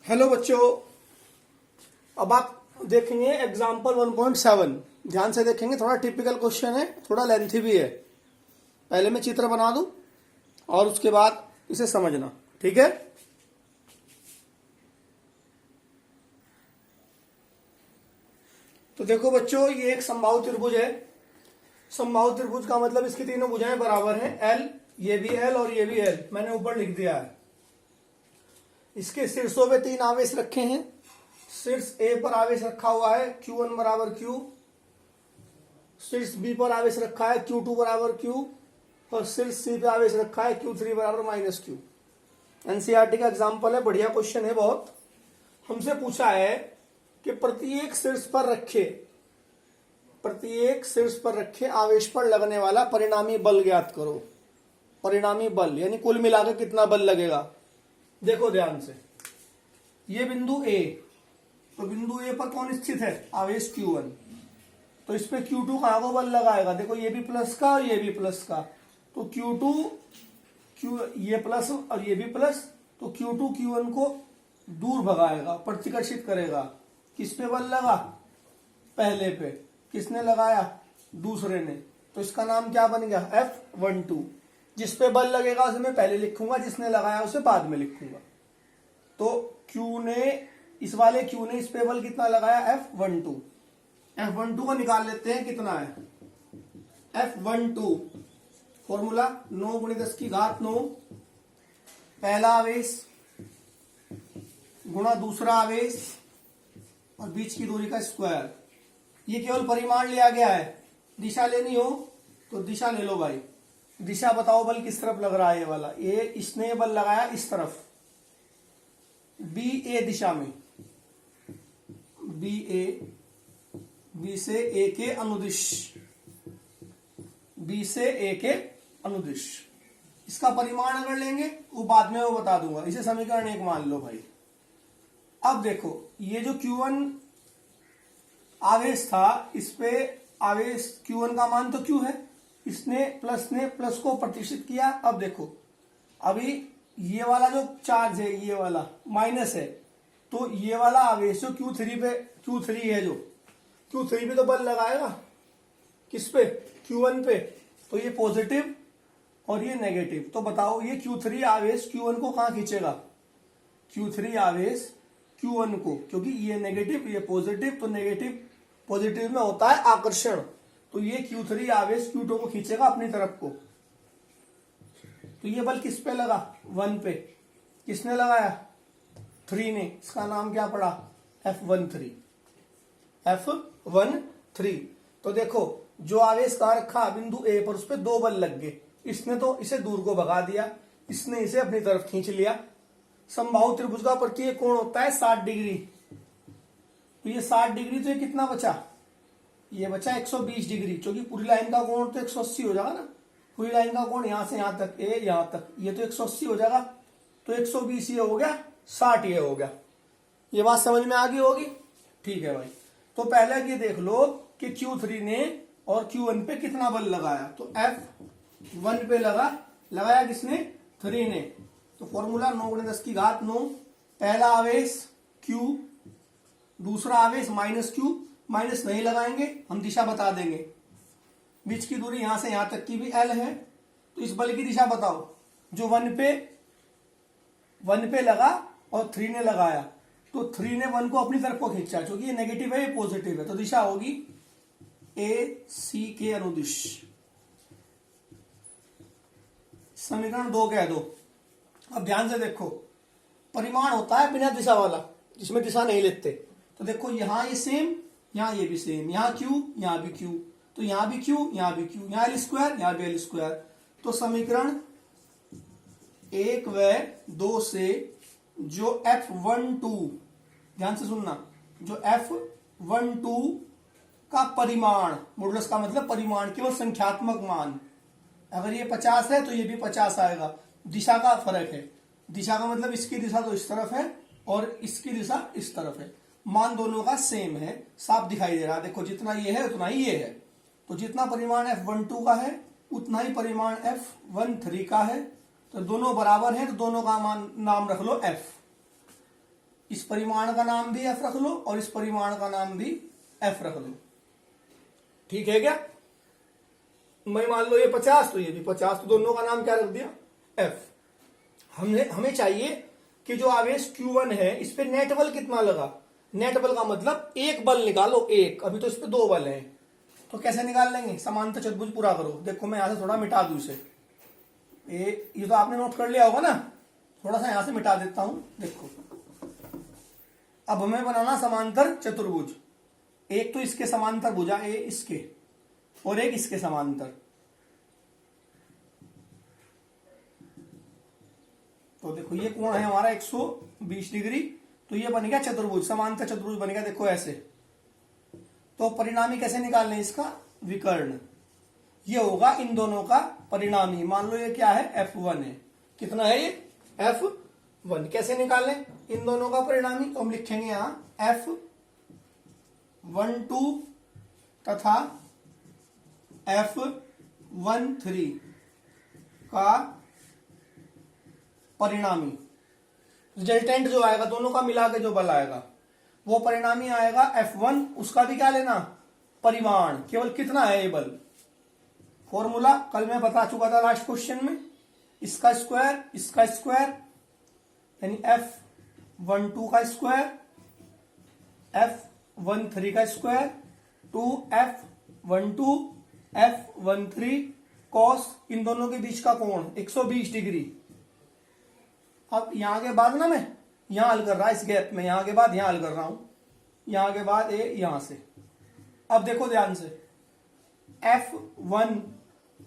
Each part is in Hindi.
हेलो बच्चों, अब आप देखेंगे एग्जाम्पल 1.7। ध्यान से देखेंगे, थोड़ा टिपिकल क्वेश्चन है, थोड़ा लेंथी भी है। पहले मैं चित्र बना दूं और उसके बाद इसे समझना, ठीक है। तो देखो बच्चों, ये एक समबाहु त्रिभुज है। समबाहु त्रिभुज का मतलब इसकी तीनों भुजाएं बराबर हैं। एल, ये भी एल और ये भी एल, मैंने ऊपर लिख दिया है। इसके शीर्षों पे तीन आवेश रखे हैं। शीर्ष ए पर आवेश रखा हुआ है Q1 बराबर Q। शीर्ष बी पर आवेश रखा है Q2 बराबर Q और शीर्ष सी पे आवेश रखा है Q3 बराबर -Q। एनसीईआरटी का एग्जाम्पल है, बढ़िया क्वेश्चन है बहुत। हमसे पूछा है कि प्रत्येक शीर्ष पर रखे आवेश पर लगने वाला परिणामी बल ज्ञात करो। परिणामी बल यानी कुल मिलाकर कितना बल लगेगा। देखो ध्यान से, ये बिंदु ए, तो बिंदु ए पर कौन स्थित है? आवेश Q1। तो इस पे Q2 कहां को बल लगाएगा? देखो ये भी प्लस का और ये भी प्लस का, तो ये प्लस और ये भी प्लस, तो Q2 Q1 को दूर भगाएगा, प्रतिकर्षित करेगा। किस पे बल लगा? पहले पे। किसने लगाया? दूसरे ने। तो इसका नाम क्या बन गया? F12। जिस पे बल लगेगा उसे मैं पहले लिखूंगा, जिसने लगाया उसे बाद में लिखूंगा। तो इस वाले Q ने इस पे बल कितना लगाया? F12। F12 को निकाल लेते हैं, कितना है? F12 फॉर्मूला 9 × 10⁻9, पहला आवेश गुणा दूसरा आवेश और बीच की दूरी का स्क्वायर। ये केवल परिमाण लिया गया है। दिशा लेनी हो तो दिशा ले लो भाई। दिशा बताओ, बल किस तरफ लग रहा है? ये वाला इसने बल लगाया इस तरफ, बी ए दिशा में। बी से ए के अनुदिश, बी से ए के अनुदिश। इसका परिमाण अगर लेंगे वो बाद में वो बता दूंगा। इसे समीकरण 1 मान लो भाई। अब देखो, ये जो Q1 आवेश था, इस पे आवेश Q1 का मान तो Q है, इसने प्लस को प्रतिष्ठित किया। अब देखो, अभी ये वाला जो चार्ज है, ये वाला माइनस है, तो ये वाला आवेश जो Q3 है, जो Q3 पे तो बल लगाएगा। किस पे? Q1 पे। तो ये पॉजिटिव और ये नेगेटिव। तो बताओ, ये Q3 आवेश Q1 को कहां खींचेगा? Q3 आवेश Q1 को, क्योंकि ये नेगेटिव ये पॉजिटिव, तो नेगेटिव पॉजिटिव में होता है आकर्षण। तो ये Q3 आवेश Q2 को खींचेगा अपनी तरफ को। तो ये बल किस पे लगा? 1 पे। किसने लगाया? 3 ने। इसका नाम क्या पड़ा? F13। F13। तो देखो, जो आवेश कहां रखा? बिंदु ए पर, उस पे 2 बल लग गए। इसने तो इसे दूर को भगा दिया, इसने इसे अपनी तरफ खींच लिया। समबाहु त्रिभुज का प्रत्येक कोण होता है 60 डिग्री। तो ये 60 डिग्री, तो ये कितना बचा? ये बचा 120 डिग्री, क्योंकि पूरी लाइन का कोण तो 180 हो जाएगा ना। पूरी लाइन का कोण यहां से यहां तक, यहां तक, ये तो 180 हो जाएगा। तो 120 ये हो गया, 60 ये हो गया। ये बात समझ में आ गई होगी? ठीक है भाई। तो पहले ये देख लो कि Q3 ने और Q1 पे कितना बल लगाया। तो F1 पे लगाया किसने? 3 ने। तो फॉर्मूला 9 × 10⁻9, पहला आवेश Q, दूसरा आवेश -Q। माइनस नहीं लगाएंगे, हम दिशा बता देंगे। बीच की दूरी यहां से यहां तक की भी L है। तो इस बल की दिशा बताओ, जो 1 पे लगा और 3 ने लगाया। तो 3 ने 1 को अपनी तरफ को खींचा, क्योंकि ये नेगेटिव है ये पॉजिटिव है। तो दिशा होगी AC के अनुदिश। समीकरण 2 कह दो। अब ध्यान से देखो, परिमाण होता है बिना दिशा वाला, जिसमें दिशा नहीं लेते। तो देखो, यहां ये सेम, यहां ये भी सेम, यहां Q, यहां भी Q, तो यहां भी Q, यहां भी Q, यहां L², यहां भी L²। तो समीकरण 1 व 2 से जो F12, ध्यान से सुनना, जो F12 का परिमाण, मॉडुलस का मतलब परिमाण, केवल संख्यात्मक मान, अगर ये 50 है तो ये भी 50 आएगा। दिशा का फर्क है। दिशा का मतलब इसकी दिशा तो इस तरफ है और इसकी दिशा इस तरफ है। मान दोनों का सेम है, साफ दिखाई दे रहा है। देखो, जितना ये है उतना ही ये है। तो जितना परिमाण F12 का है उतना ही परिमाण F13 का है। तो दोनों बराबर हैं, तो दोनों का नाम रख लो F। इस परिमाण का नाम भी एफ रख लो और इस परिमाण का नाम भी एफ रख लो। ठीक है क्या? मैं मान लो ये 50 तो ये भी 50, तो दोनों का नाम क्या रख दिया? एफ। हमें चाहिए कि जो आवेश Q1 है इस पे नेट बल कितना लगा। नेट बल का मतलब एक बल निकालो, एक। अभी तो इस पे 2 बल हैं, तो कैसे निकाल लेंगे? समांतर चतुर्भुज पूरा करो। देखो मैं यहां से थोड़ा मिटा दूं इसे, ये तो आपने नोट कर लिया होगा ना, थोड़ा सा यहां से मिटा देता हूं। देखो अब हमें बनाना समांतर चतुर्भुज। एक तो इसके समांतर भुजा ए इसके और एक इसके समांतर। तो देखो ये कोण है हमारा 120 डिग्री, तो ये बन गया चतुर्भुज, समांतर चतुर्भुज बन गया। देखो ऐसे। तो परिणामी कैसे निकालने इसका? विकर्ण। ये होगा इन दोनों का परिणामी। मान लो ये क्या है? F1 है। कितना है ये? F1। कैसे निकालें इन दोनों का परिणामी? तो हम लिखेंगे यहां F12 तथा F13 का परिणामी। रिजल्टेंट जो आएगा, दोनों का मिला के जो बल आएगा वो परिणामी आएगा F1। उसका भी क्या लेना? परिमाण। केवल कितना है ये बल? फॉर्मूला कल मैं बता चुका था लास्ट क्वेश्चन में, इसका स्क्वायर इसका स्क्वायर, यानी F12 का स्क्वायर F13 का स्क्वायर 2F12 F13 कॉस इन दोनों के बीच का कोण 120 डिग्री। अब यहां के बाद ना मैं यहां हल कर रहा इस गैप में, यहां के बाद यहां हल कर रहा हूं, यहां के बाद ए यहां से। अब देखो ध्यान से, F1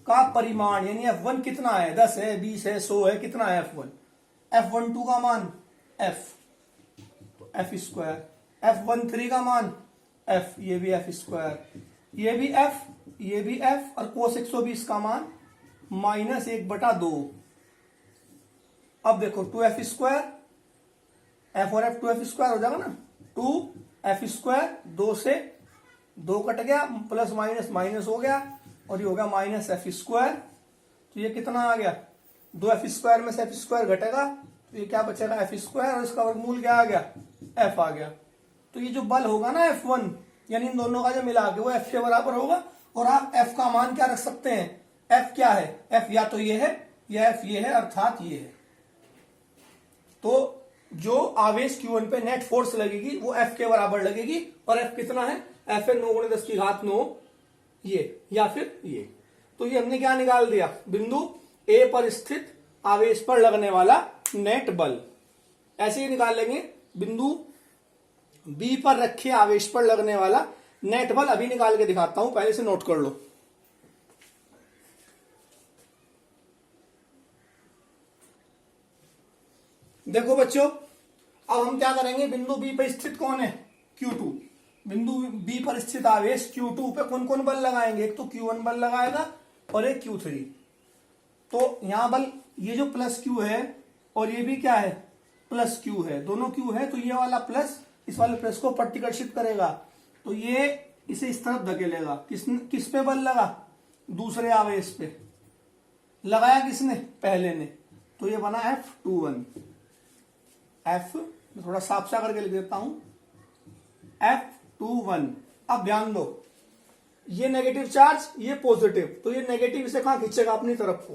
का परिमाण यानी F1 कितना है? 10 है, 20 है, 100 है, कितना है F1? F12 का मान F, तो F स्क्वायर। F13 का मान F, ये भी F स्क्वायर, ये भी F, ये भी F, और कोस 120 का मान -1/2। अब देखो 2F स्क्वायर, F और F 2F स्क्वायर हो जाएगा ना, 2F स्क्वायर, 2 से 2 कट गया, प्लस माइनस माइनस हो गया, और ये हो गया -F स्क्वायर। तो ये कितना आ गया? 2F स्क्वायर में से F स्क्वायर घटेगा, तो ये क्या बचेगा? F स्क्वायर, और इसका वर्गमूल क्या आ गया? F आ गया। तो ये जो बल होगा ना F1, यानी इन दोनों का जो मिला के वो F के बराबर होगा। और आप F का मान क्या रख सकते हैं? F क्या है? F या तो ये है या F ये है, अर्थात ये है। तो जो आवेश Q1 पे नेट फोर्स लगेगी वो F के बराबर लगेगी, और F कितना है? F है 9×10⁹, ये या फिर ये। तो ये हमने क्या निकाल दिया? बिंदु A पर स्थित आवेश पर लगने वाला नेट बल। ऐसे ही निकाल लेंगे बिंदु B पर रखे आवेश पर लगने वाला नेट बल। अभी निकाल के दिखाता हूं, पहले से नोट कर लो। देखो बच्चों, अब हम क्या करेंगे? बिंदु B पर स्थित कौन है? Q2। बिंदु B पर स्थित आवेश Q2 पे कौन कौन बल लगाएंगे? एक तो Q1 बल लगाएगा और एक Q3। तो यहां बल ये जो प्लस Q है और ये भी क्या है? प्लस Q है, दोनों Q है। तो ये वाला प्लस इस वाले प्लस को प्रतिकर्षित करेगा, तो ये इसे इस तरफ धकेलेगा। किस पे बल लगा? दूसरे आवेश पे लगाया किसने? पहले ने। तो ये बना F21। F थोड़ा साफ सा करके लिख देता हूं, F21। अब ध्यान दो, ये नेगेटिव चार्ज, ये पॉजिटिव, तो ये नेगेटिव इसे कहां खींचेगा? अपनी तरफ को।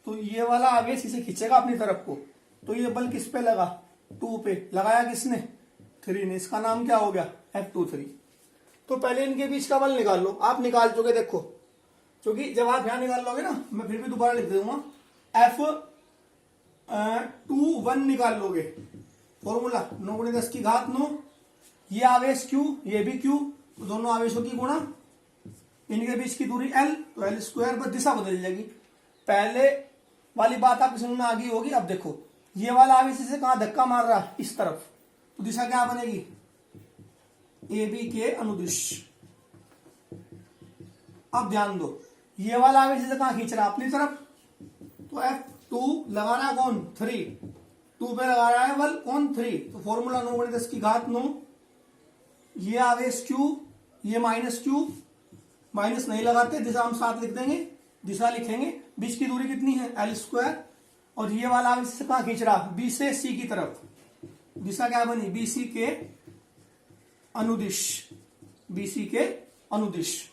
तो ये वाला आवेश इसे खींचेगा अपनी तरफ को। तो ये बल किस पे लगा? 2 पे। लगाया किसने? 3 ने। इसका नाम क्या हो गया? F23। तो पहले इनके बीच का बल निकाल लो। आप निकाल चुके, देखो, क्योंकि जब आप यहां निकाल लोगे ना, मैं फिर भी दोबारा लिख दूंगा, F21 निकाल लोगे। फॉर्मूला 9×10⁹। ये आवेश Q, ये भी Q, तो दोनों आवेशों की गुणा, इनके बीच की दूरी L, तो L स्क्वायर पर दिशा बदल जाएगी। पहले वाली बात आपकी समझ में आ गई होगी। अब देखो, ये वाला आवेश इसे कहां धक्का मार रहा है? इस तरफ, तो दिशा क्या बनेगी? AB के अनुदिश। अब ध्यान दो, ये वाला आवेश इसे कहां खींच रहा है? अपनी तरफ। तो F2 लगा रहा है कौन? 3। 2 पे लगा रहा है बल कौन? 3। तो फॉर्मूला 9×10⁹। ये आवेश Q, ये -Q, माइनस नहीं लगाते, दिशा हम साथ लिख देंगे, दिशा लिखेंगे। बीच की दूरी कितनी है? L square. और ये वाला आवेश इसे कहां खींच रहा? B से C की तरफ। दिशा क्या बनी, BC के अनुदिश, BC के अनुदिश।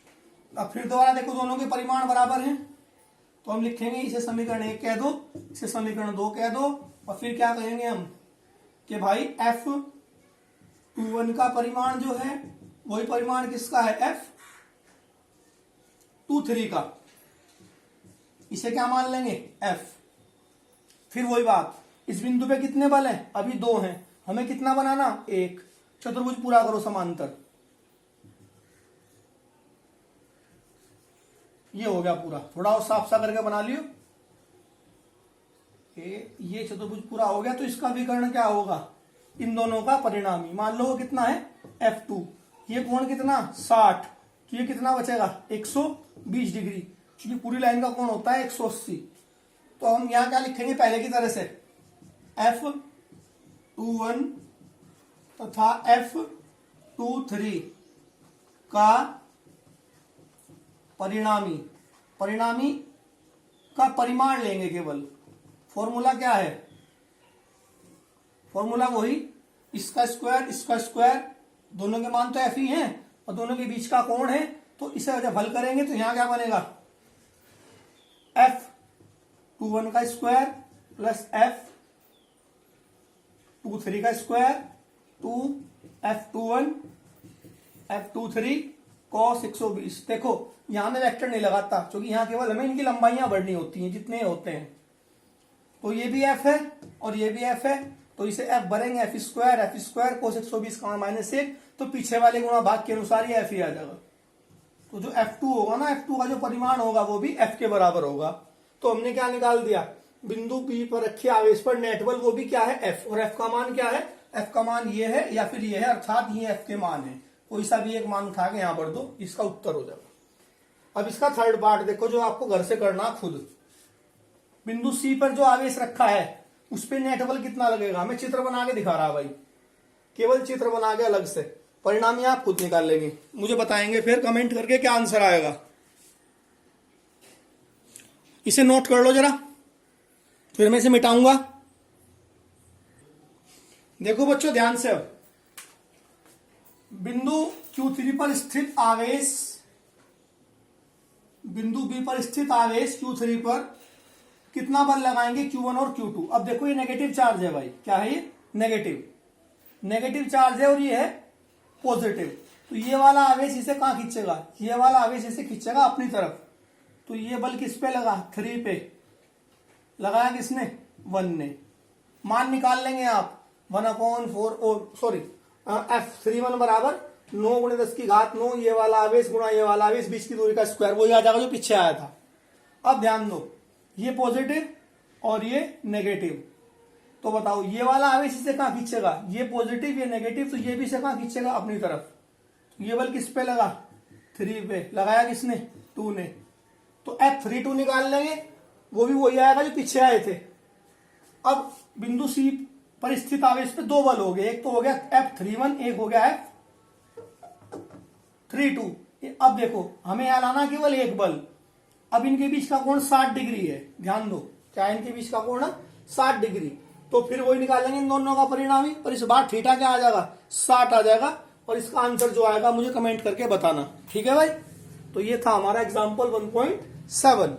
अब फिर दोबारा देखो दोनों के परिमाण बराबर हैं, तो हम लिखेंगे इसे समीकरण 1 कह दो, इसे समीकरण 2 कह दो, और फिर क्या कहेंगे हम कि भाई F21 का परिमाण जो है वही परिमाण किसका है, F23 का, इसे क्या मान लेंगे, F। फिर वही बात, इस बिंदु पे कितने बल हैं, अभी 2 हैं, हमें कितना बनाना, 1। चतुर्भुज पूरा करो समांतर, ये हो गया पूरा। थोड़ा और साफ सा करके बना लियो, ये चतुर्भुज पूरा हो गया। तो इसका विकर्ण क्या होगा, इन दोनों का परिणामी, मान लो वो कितना है, F2। ये कोण कितना, 60, तो ये कितना बचेगा, 120 डिग्री, क्योंकि पूरी लाइन का कोण होता है 180। तो हम यहां क्या लिखेंगे, पहले की तरह से F21 तथा F23 का परिणामी का परिमाण लेंगे केवल। फॉर्मूला क्या है, फॉर्मूला वही, इसका स्क्वायर, दोनों के मान तो F ही हैं और दोनों के बीच का कोण है, तो इसे जब हल करेंगे तो यहां क्या बनेगा, F21 का स्क्वायर प्लस F23 का स्क्वायर, 2F21 F23 cos 120। देखो यहां में वेक्टर नहीं लगाता, क्योंकि यहां केवल हमें इनकी लंबाइयां बढ़नी होती हैं, जितने होते हैं। तो ये भी F है और ये भी F है, तो इसे F भरेंगे, F स्क्वायर cos 120 का -1, तो पीछे वाले गुणा भाग के अनुसार ये F ही आ जाएगा। तो जो F2 होगा ना, F2 का जो परिमाण होगा वो भी F के बराबर होगा। तो हमने क्या निकाल दिया, बिंदु P पर रखे आवेश पर नेट बल, वो भी क्या है, F, और F का मान क्या है, F का मान ये है या फिर ये है, अर्थात ये F के मान है। कोई सा भी एक मान उठा के यहां भर दो, इसका उत्तर हो जाएगा। अब इसका थर्ड पार्ट देखो, जो आपको घर से करना खुद। बिंदु C पर जो आवेश रखा है उस पर नेट बल कितना लगेगा, हमें चित्र बना के दिखा रहा भाई, केवल चित्र बना के अलग से, परिणामी आप खुद निकाल लेंगे, मुझे बताएंगे फिर कमेंट करके क्या आंसर आएगा। इसे नोट कर लो जरा, फिर मैं इसे मिटाऊंगा। देखो बच्चों ध्यान से, अब बिंदु Q3 पर स्थित आवेश, बिंदु B पर स्थित आवेश Q3 पर कितना बल लगाएंगे, Q1 और Q2। अब देखो ये नेगेटिव चार्ज है भाई, क्या है ये, नेगेटिव चार्ज है और ये है पॉजिटिव। तो ये वाला आवेश इसे कहां खींचेगा, ये वाला आवेश इसे खींचेगा अपनी तरफ। तो ये बल किस पे लगा, 3 पे लगाया, किसने, 1 ने। मान निकाल लेंगे आप, 1/4 F31 बराबर 9 × 10⁻9, ये वाला आवेश गुणा ये वाला आवेश, बीच की दूरी का स्क्वायर, वही आ जाएगा जो पीछे आया था। अब ध्यान दो, ये पॉजिटिव और ये नेगेटिव, तो बताओ ये वाला आवेश इसे कहां खींचेगा, ये पॉजिटिव ये नेगेटिव, तो ये भी इसे कहां खींचेगा, अपनी तरफ। ये बल किस पे लगा, 3 पे लगाया, किसने, 2 ने। तो F32 निकाल लेंगे, वो भी वही आएगा जो पीछे आए थे। अब बिंदु C पर स्थित आवेश पे 2 बल हो गए, एक तो हो गया F31, एक हो गया F32। अब देखो हमें यहां लाना केवल एक बल। अब इनके बीच का कोण 60 डिग्री है, ध्यान दो, क्या इनके बीच का कोण 60 डिग्री। तो फिर वही निकालेंगे इन दोनों का परिणामी, पर इस बार थीटा क्या आ जाएगा, 60 आ जाएगा। और इसका आंसर जो आएगा मुझे कमेंट करके बताना, ठीक है भाई। तो ये था हमारा एग्जाम्पल 1.7,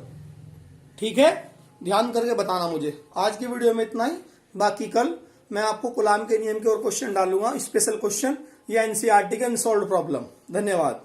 ठीक है, ध्यान करके बताना मुझे। आज की वीडियो में इतना ही, बाकी कल मैं आपको कूलाम के नियम के और क्वेश्चन डालूंगा, स्पेशल क्वेश्चन या एनसीईआरटी के अनसॉल्व्ड प्रॉब्लम। धन्यवाद।